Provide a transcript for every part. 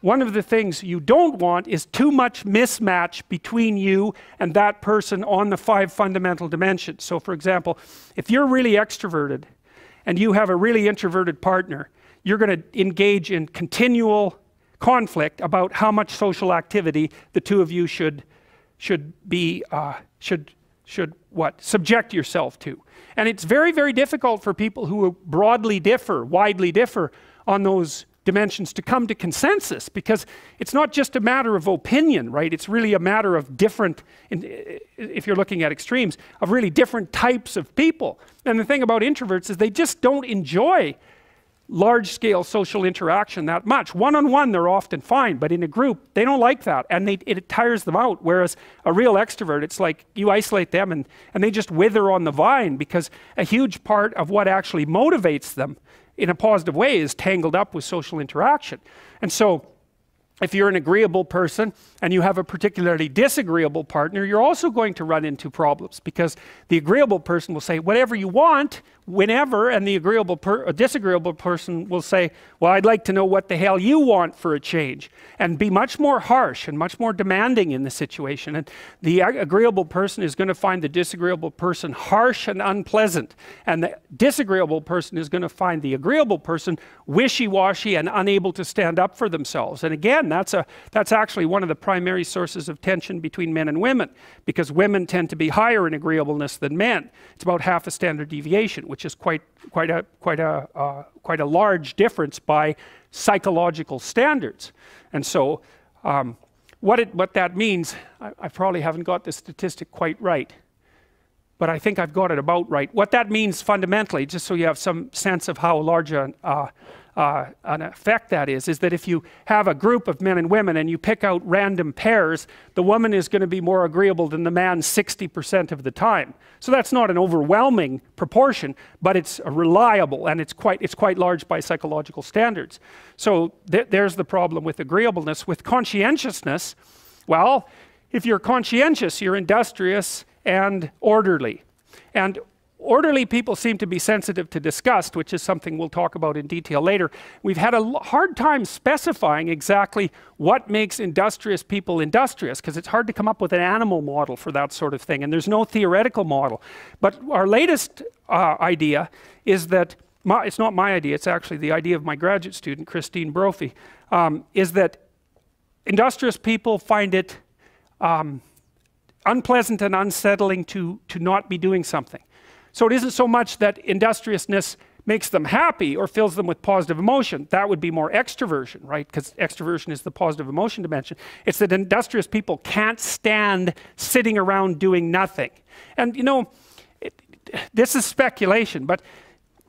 one of the things you don't want is too much mismatch between you and that person on the 5 fundamental dimensions. So for example, if you're really extroverted and you have a really introverted partner, you're going to engage in continual conflict about how much social activity the two of you should subject yourself to. And it's very, very difficult for people who widely differ on those dimensions to come to consensus, because it's not just a matter of opinion, right? It's really a matter of different, if you're looking at extremes, of really different types of people. And the thing about introverts is they just don't enjoy large-scale social interaction that much. One-on-one they're often fine, but in a group they don't like that, and it tires them out. Whereas a real extrovert, it's like you isolate them and they just wither on the vine, because a huge part of what actually motivates them in a positive way is tangled up with social interaction. And so if you're an agreeable person and you have a particularly disagreeable partner, you're also going to run into problems, because the agreeable person will say whatever you want whenever, and the disagreeable person will say, well, I'd like to know what the hell you want for a change, and be much more harsh and much more demanding in the situation. And the agreeable person is going to find the disagreeable person harsh and unpleasant, and the disagreeable person is going to find the agreeable person wishy-washy and unable to stand up for themselves. And again, that's actually one of the primary sources of tension between men and women, because women tend to be higher in agreeableness than men. It's about half a standard deviation, which is quite a large difference by psychological standards. And so what that means, I probably haven't got the statistic quite right, but I think I've got it about right. What that means fundamentally, just so you have some sense of how large an effect that is that if you have a group of men and women and you pick out random pairs, the woman is going to be more agreeable than the man 60% of the time. So that's not an overwhelming proportion, but it's reliable, and it's quite large by psychological standards. So there's the problem with agreeableness. With conscientiousness, well, if you're conscientious, you're industrious and orderly. And orderly people seem to be sensitive to disgust, which is something we'll talk about in detail later. We've had a hard time specifying exactly what makes industrious people industrious, because it's hard to come up with an animal model for that sort of thing, and there's no theoretical model. But our latest idea is that, it's not my idea, it's actually the idea of my graduate student, Christine Brophy, is that industrious people find it unpleasant and unsettling to not be doing something. So it isn't so much that industriousness makes them happy or fills them with positive emotion. That would be more extroversion, right? Because extroversion is the positive emotion dimension. It's that industrious people can't stand sitting around doing nothing. And you know, this is speculation, but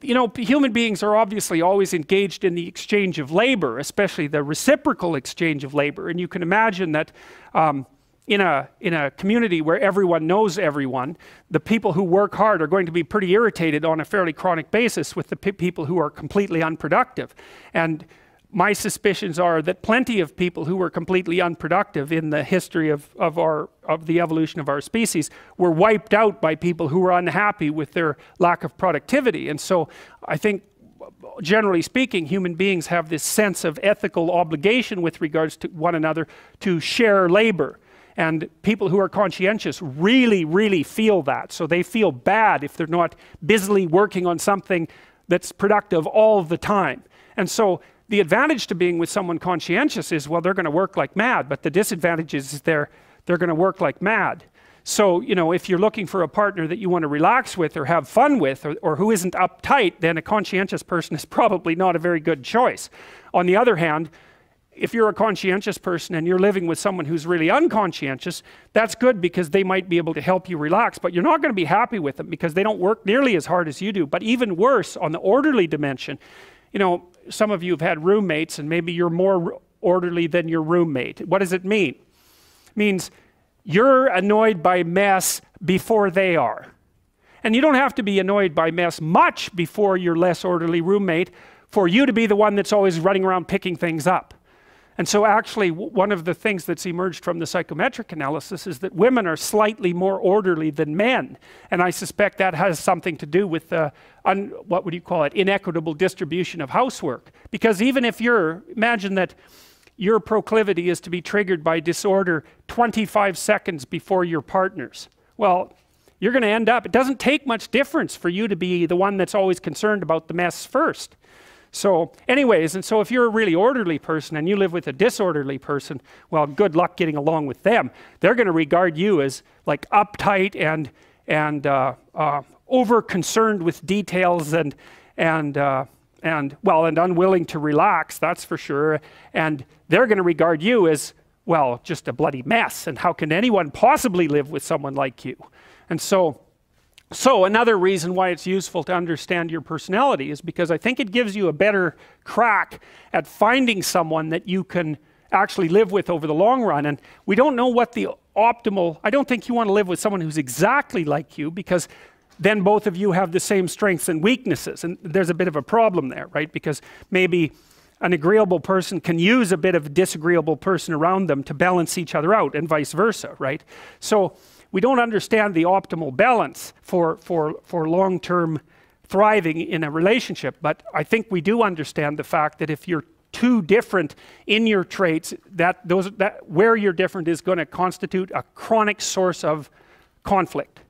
you know, human beings are obviously always engaged in the exchange of labor, especially the reciprocal exchange of labor. And you can imagine that in a community where everyone knows everyone, the people who work hard are going to be pretty irritated on a fairly chronic basis with the people who are completely unproductive. And my suspicions are that plenty of people who were completely unproductive in the history of the evolution of our species were wiped out by people who were unhappy with their lack of productivity. And so I think, generally speaking, human beings have this sense of ethical obligation with regards to one another to share labor. And people who are conscientious really, really feel that. So they feel bad if they're not busily working on something that's productive all the time. And so the advantage to being with someone conscientious is, well, they're going to work like mad, but the disadvantage is they're going to work like mad. So, you know, if you're looking for a partner that you want to relax with or have fun with, or who isn't uptight, then a conscientious person is probably not a very good choice. On the other hand, if you're a conscientious person and you're living with someone who's really unconscientious, that's good, because they might be able to help you relax, but you're not going to be happy with them because they don't work nearly as hard as you do. But even worse, on the orderly dimension, you know, some of you have had roommates and maybe you're more orderly than your roommate. What does it mean? It means you're annoyed by mess before they are. And you don't have to be annoyed by mess much before your less orderly roommate for you to be the one that's always running around picking things up. And so actually one of the things that's emerged from the psychometric analysis is that women are slightly more orderly than men. And I suspect that has something to do with the, what would you call it, inequitable distribution of housework. Because even if imagine that your proclivity is to be triggered by disorder 25 seconds before your partner's. Well, you're going to end up, it doesn't take much difference for you to be the one that's always concerned about the mess first. So anyways, and so if you're a really orderly person and you live with a disorderly person, well, good luck getting along with them. They're going to regard you as like uptight and over concerned with details and unwilling to relax, that's for sure. And they're going to regard you as, well, just a bloody mess. And how can anyone possibly live with someone like you? And so another reason why it's useful to understand your personality is because I think it gives you a better crack at finding someone that you can actually live with over the long run. And we don't know what the optimal, I don't think you want to live with someone who's exactly like you, because then both of you have the same strengths and weaknesses, and there's a bit of a problem there, right? Because maybe an agreeable person can use a bit of a disagreeable person around them to balance each other out, and vice versa, right? So we don't understand the optimal balance for long-term thriving in a relationship, but I think we do understand the fact that if you're too different in your traits, that where you're different is going to constitute a chronic source of conflict.